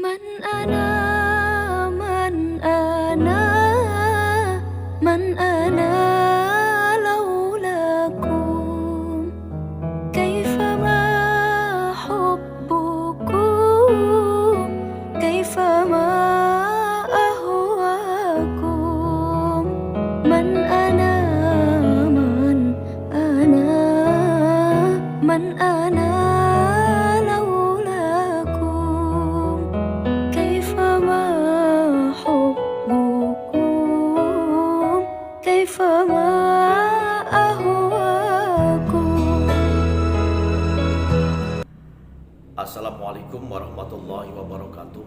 من أنا من أنا من أنا لولاكم كيفما حبكم كيفما أهواكم من أنا من أنا من أنا كيفما أهواكم. Assalamualaikum warahmatullahi wabarakatuh.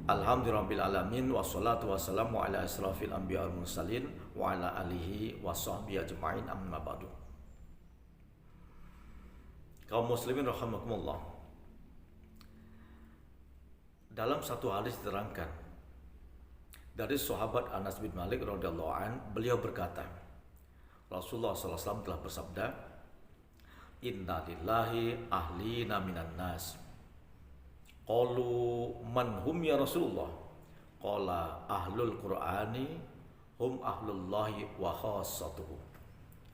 Alhamdulillahirrabbilalamin. Wassalatu wassalamu ala asrafil anbiya wal mursalin wa ala alihi wa sahbihi ajma'in, amma ba'du. Kaum muslimin rahimakumullah, dalam satu hadis diterangkan dari sahabat Anas bin Malik radhiyallahu an, beliau berkata, Rasulullah SAW telah bersabda, Inna lillahi ahlina minan nas. Qalu man hum ya Rasulullah? Qala ahlul Qur'ani hum ahlullahi wa khassatuhu.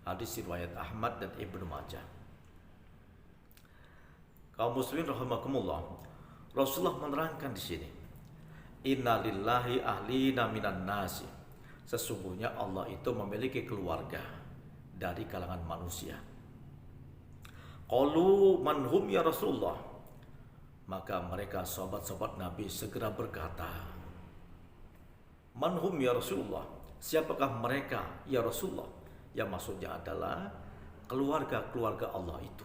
Hadis riwayat Ahmad dan Ibnu Majah. Kaum muslimin rahimakumullah, Rasulullah menerangkan di sini, Inna lillahi ahlina minan nasi. Sesungguhnya Allah itu memiliki keluarga dari kalangan manusia. Qalu man hum ya Rasulullah? Maka mereka sahabat-sahabat Nabi segera berkata, Man hum ya Rasulullah? Siapakah mereka ya Rasulullah? Yang maksudnya adalah keluarga-keluarga Allah itu.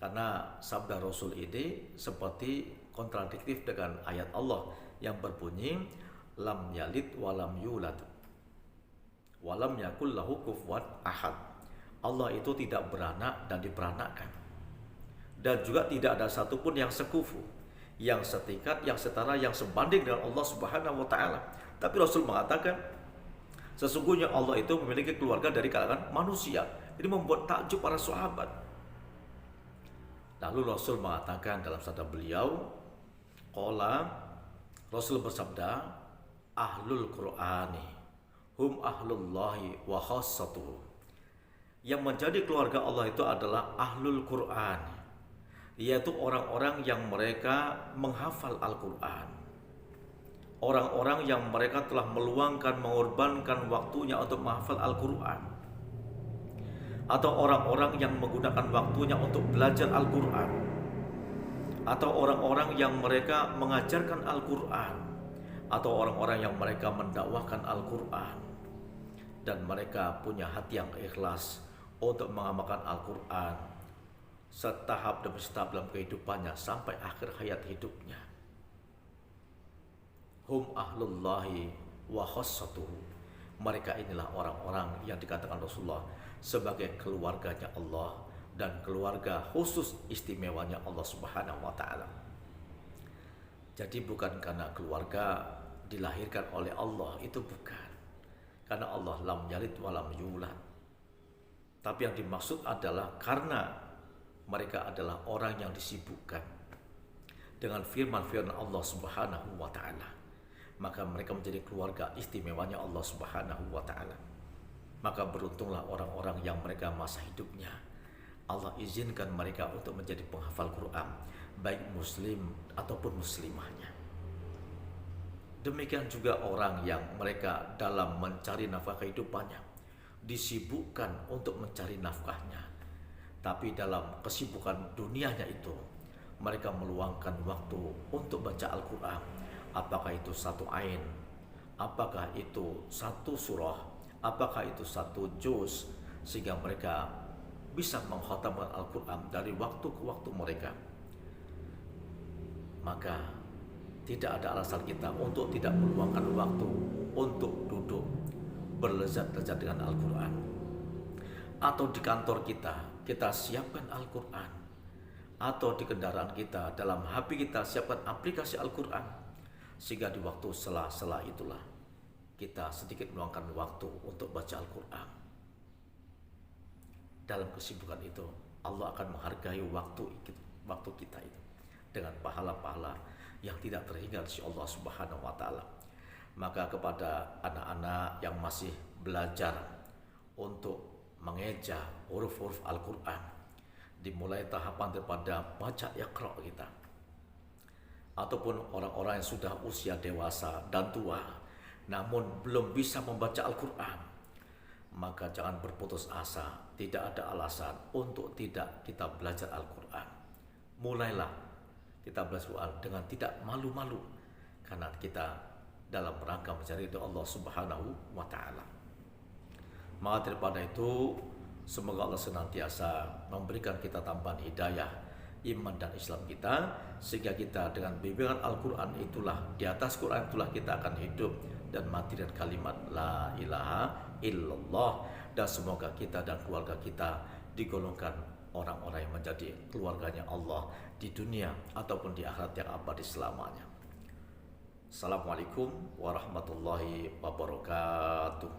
Karena sabda Rasul ini seperti kontradiktif dengan ayat Allah yang berbunyi lam yalid walam yulad walam yakul lahu kufuwan ahad. Allah itu tidak beranak dan diperanakkan, dan juga tidak ada satupun yang sekufu, yang setingkat, yang setara, yang sebanding dengan Allah Subhanahu wa taala. Tapi Rasul mengatakan sesungguhnya Allah itu memiliki keluarga dari kalangan manusia. Ini membuat takjub para sahabat. Lalu Rasul mengatakan dalam sabda beliau, qala, Rasul bersabda, ahlul Qur'ani hum ahlullahi wa khassatuhu. Yang menjadi keluarga Allah itu adalah ahlul Qur'an, yaitu orang-orang yang mereka menghafal Al-Quran, orang-orang yang mereka telah meluangkan, mengorbankan waktunya untuk menghafal Al-Quran, atau orang-orang yang menggunakan waktunya untuk belajar Al-Quran, atau orang-orang yang mereka mengajarkan Al-Quran, atau orang-orang yang mereka mendakwahkan Al-Quran, dan mereka punya hati yang ikhlas untuk mengamalkan Al-Quran setahap demi setahap dalam kehidupannya sampai akhir hayat hidupnya. Hum ahlullahi wa khassatuhu. Mereka inilah orang-orang yang dikatakan Rasulullah sebagai keluarganya Allah dan keluarga khusus istimewanya Allah Subhanahu wa taala. Jadi bukan karena keluarga dilahirkan oleh Allah, itu bukan. Karena Allah lam yalid wa lam yulad. Tapi yang dimaksud adalah karena mereka adalah orang yang disibukkan dengan firman-firman Allah Subhanahu wa taala, maka mereka menjadi keluarga istimewanya Allah Subhanahu wa taala. Maka beruntunglah orang-orang yang mereka masa hidupnya Allah izinkan mereka untuk menjadi penghafal Quran, baik muslim ataupun muslimahnya. Demikian juga orang yang mereka dalam mencari nafkah kehidupannya disibukkan untuk mencari nafkahnya, tapi dalam kesibukan dunianya itu mereka meluangkan waktu untuk baca Al-Quran, apakah itu satu ain, apakah itu satu surah, apakah itu satu juz, sehingga mereka bisa mengkhatamkan Al-Quran dari waktu ke waktu mereka. Maka tidak ada alasan kita untuk tidak meluangkan waktu untuk duduk berlezat-lezat dengan Al-Quran. Atau di kantor kita siapkan Al-Quran. Atau di kendaraan kita, dalam HP kita siapkan aplikasi Al-Quran. Sehingga di waktu sela-sela itulah kita sedikit meluangkan waktu untuk baca Al-Quran. Dalam kesibukan itu Allah akan menghargai waktu kita itu. dengan pahala-pahala yang tidak terhingga di Allah Subhanahu wa taala. Maka kepada anak-anak yang masih belajar untuk mengeja huruf-huruf Al-Qur'an, dimulai tahapan daripada baca Iqra kita, ataupun orang-orang yang sudah usia dewasa dan tua namun belum bisa membaca Al-Qur'an, maka jangan berputus asa. Tidak ada alasan untuk tidak kita belajar Al-Qur'an. Mulailah kita belajar Al-Qur'an dengan tidak malu-malu, karena kita dalam rangka mencari ridho Allah Subhanahu wa taala. Maka daripada itu, semoga Allah senantiasa memberikan kita tambahan hidayah iman dan Islam kita, sehingga kita dengan bimbingan Al-Qur'an itulah, di atas Qur'an itulah kita akan hidup dan mati dengan kalimat la ilaha illallah. Dan semoga kita dan keluarga kita digolongkan orang-orang yang menjadi keluarganya Allah di dunia ataupun di akhirat yang abadi selamanya. Assalamualaikum warahmatullahi wabarakatuh.